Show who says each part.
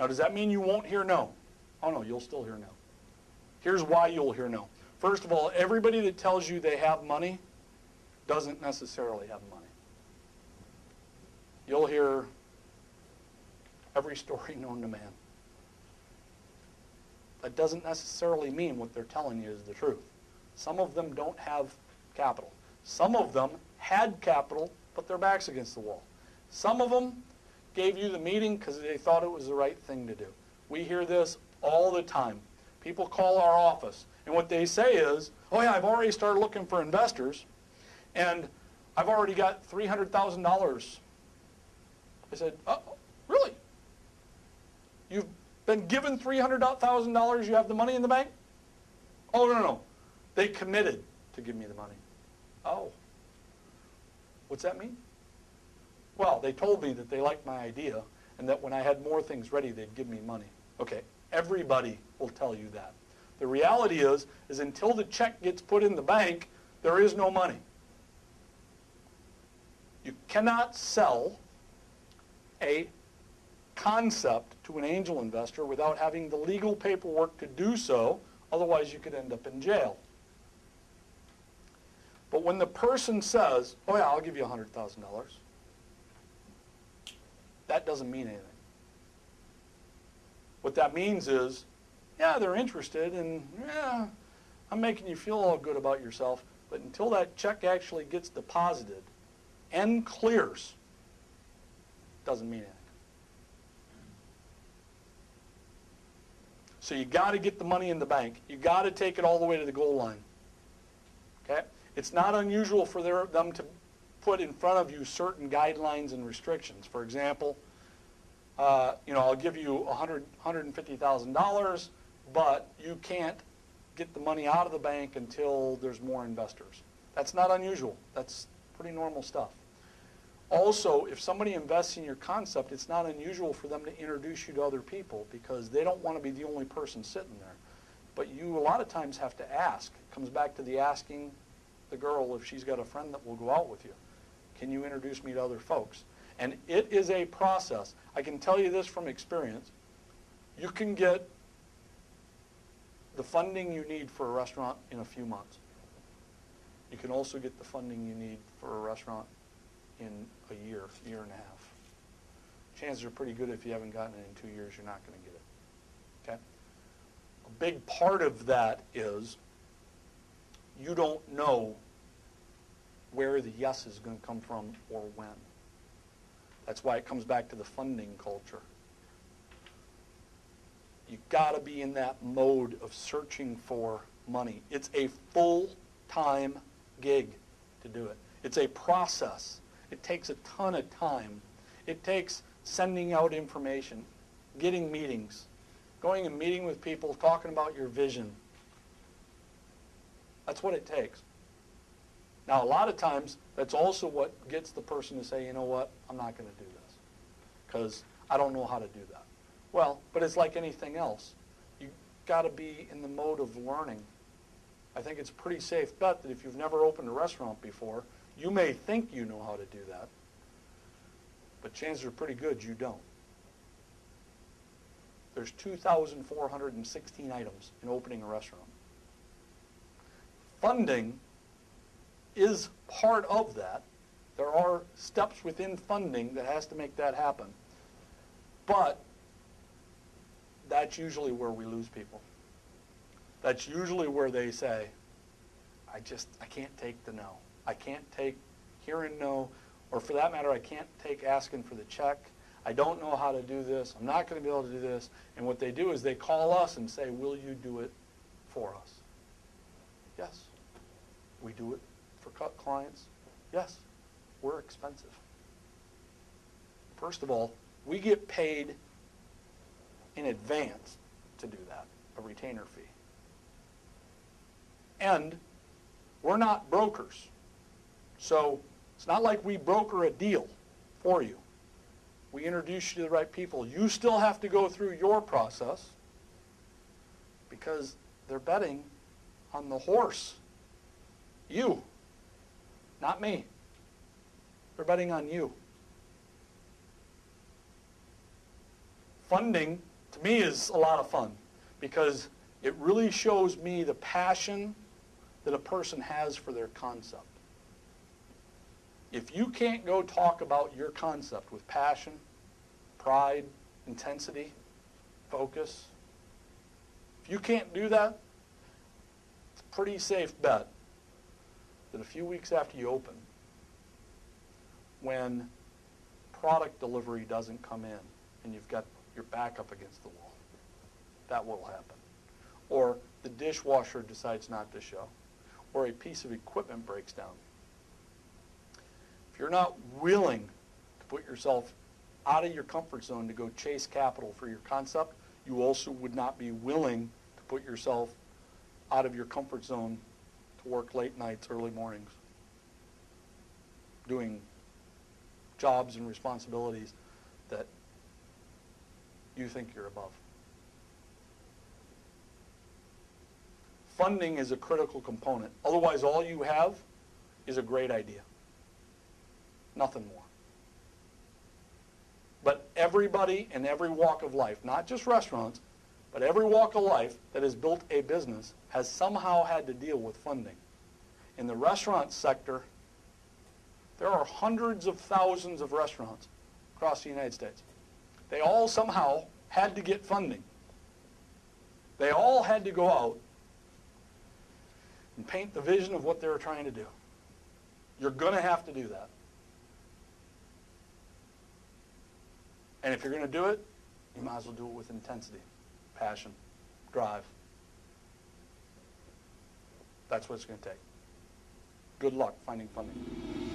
Speaker 1: Now, does that mean you won't hear no? Oh, no, you'll still hear no. Here's why you'll hear no. First of all, everybody that tells you they have money doesn't necessarily have money. You'll hear every story known to man. That doesn't necessarily mean what they're telling you is the truth. Some of them don't have capital. Some of them had capital, but their back's against the wall. Some of them gave you the meeting because they thought it was the right thing to do. We hear this all the time. People call our office, and what they say is, oh yeah, I've already started looking for investors, and I've already got $300,000. I said, oh, really? You've been given $300,000, you have the money in the bank? Oh, no. They committed to give me the money. Oh. What's that mean? Well, they told me that they liked my idea and that when I had more things ready, they'd give me money. Okay, everybody will tell you that. The reality is until the check gets put in the bank, there is no money. You cannot sell a concept to an angel investor without having the legal paperwork to do so, otherwise you could end up in jail. But when the person says, oh yeah, I'll give you $100,000, that doesn't mean anything. What that means is, yeah, they're interested, and yeah, I'm making you feel all good about yourself, but until that check actually gets deposited and clears, doesn't mean anything. So you got to get the money in the bank. You got to take it all the way to the goal line. Okay? It's not unusual for them to put in front of you certain guidelines and restrictions. For example, I'll give you $150,000, but you can't get the money out of the bank until there's more investors. That's not unusual. That's pretty normal stuff. Also, if somebody invests in your concept, it's not unusual for them to introduce you to other people because they don't want to be the only person sitting there. But you a lot of times have to ask. It comes back to the asking the girl if she's got a friend that will go out with you. Can you introduce me to other folks? And it is a process. I can tell you this from experience. You can get the funding you need for a restaurant in a few months. You can also get the funding you need for a restaurant in a year and a half. Chances are pretty good if you haven't gotten it in 2 years, you're not going to get it. Okay? A big part of that is you don't know where the yes is going to come from or when. That's why it comes back to the funding culture. You've got to be in that mode of searching for money. It's a full-time gig to do it. It's a process. It takes a ton of time. It takes sending out information, getting meetings, going and meeting with people, talking about your vision. That's what it takes. Now, a lot of times, that's also what gets the person to say, you know what, I'm not going to do this because I don't know how to do that. Well, but it's like anything else. You've got to be in the mode of learning. I think it's a pretty safe bet that if you've never opened a restaurant before, you may think you know how to do that, but chances are pretty good you don't. There's 2,416 items in opening a restaurant. Funding is part of that. There are steps within funding that has to make that happen. But that's usually where we lose people. That's usually where they say, I can't take the no. I can't take hearing no, or for that matter, I can't take asking for the check. I don't know how to do this. I'm not going to be able to do this. And what they do is they call us and say, will you do it for us? Yes. We do it for clients? Yes. We're expensive. First of all, we get paid in advance to do that, a retainer fee. And we're not brokers. So it's not like we broker a deal for you. We introduce you to the right people. You still have to go through your process because they're betting on the horse. You, not me. They're betting on you. Funding to me is a lot of fun because it really shows me the passion that a person has for their concept. If you can't go talk about your concept with passion, pride, intensity, focus, if you can't do that, it's a pretty safe bet that a few weeks after you open, when product delivery doesn't come in and you've got your back up against the wall, that will happen. Or the dishwasher decides not to show, or a piece of equipment breaks down. If you're not willing to put yourself out of your comfort zone to go chase capital for your concept, you also would not be willing to put yourself out of your comfort zone to work late nights, early mornings, doing jobs and responsibilities that you think you're above. Funding is a critical component. Otherwise, all you have is a great idea. Nothing more. But everybody in every walk of life, not just restaurants, but every walk of life that has built a business has somehow had to deal with funding. In the restaurant sector, there are hundreds of thousands of restaurants across the United States. They all somehow had to get funding. They all had to go out and paint the vision of what they were trying to do. You're going to have to do that. And if you're going to do it, you might as well do it with intensity, passion, drive. That's what it's going to take. Good luck finding funding.